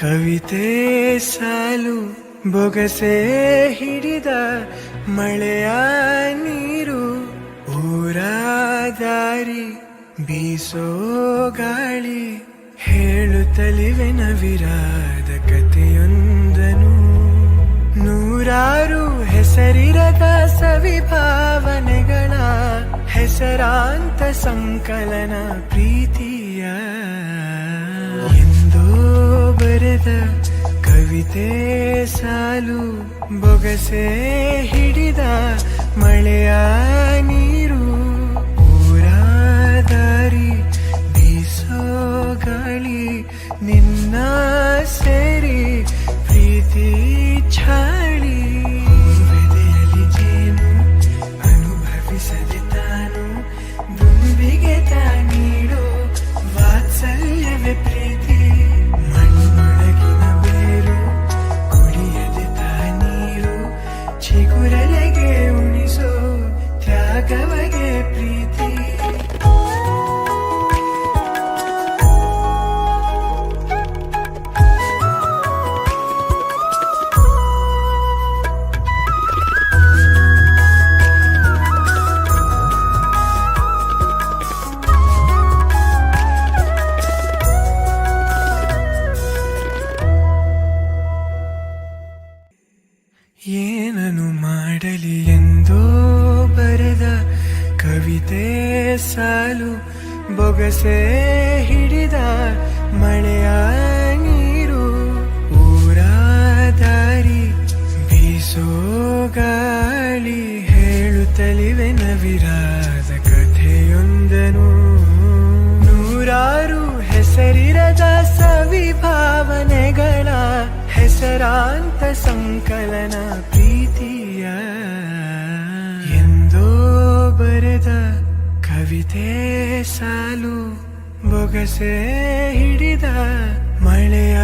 ಕವಿತೆ ಸಾಲು ಬೊಗಸೆ ಹಿಡಿದ ಮಳೆಯ ನೀರು ಊರ ದಾರಿ ಬೀಸೋ ಗಾಳಿ ಹೇಳುತ್ತಲಿವೆ ನವಿರಾದ ಕಥೆಯೊಂದನು ನೂರಾರು ಹೆಸರಿರದ ಸವಿಭಾವನೆಗಳ ಹೆಸರಾಂತ ಸಂಕಲನ ಪ್ರೀತಿಯ ಎಂದೋ ಬರೆದ ಕವಿತೆ ಸಾಲು ಬೊಗಸೆ ಹಿಡಿದ ಮಳೆಯ ನೀರು ಊರ ದಾರಿ ಬೀಸೋ ಗಾಳಿ ನಿನ್ನ ಸೇರಿ ಪ್ರೀತಿ ಛಾಳಿ ಬೆದೆಯಲಿ ಜೇನು ಅನುಭವಿಸದೆ ತಾನು ದುಂಬಿಗೆ ತಾನೀಡೋ ವಾತ್ಸಲ್ಯವೇ ಪ್ರೀತಿ ಮಣ್ಣೊಳಗಿನ ಬೇರು ಕುಡಿಯದೆ ತಾನೀರು ಚಿಗುರಲೆಗೆ ಉಣಿಸೋ ತ್ಯಾಗವಗೆ ಪ್ರೀತಿ ಏನನು ಮಾಡಲಿ ಎಂದೋ ಬರೆದ ಕವಿತೆ ಸಾಲು ಬೊಗಸೆ ಹಿಡಿದ ಮಳೆಯ ನೀರು ಊರ ದಾರಿ ಬೀಸೋ ಗಾಳಿ ಹೇಳುತ್ತಲಿವೆ ನವಿರಾದ ಕಥೆಯೊಂದನು ನೂರಾರು ಹೆಸರಿರದ ಸವಿಭಾವನೆಗಳ ಹೆಸರಾಂತ ಸಂಕಲನ ಪ್ರೀತಿಯ ಎಂದೋ ಬರೆದ ಕವಿತೆ ಸಾಲು ಬೊಗಸೆ ಹಿಡಿದ ಮಳೆಯ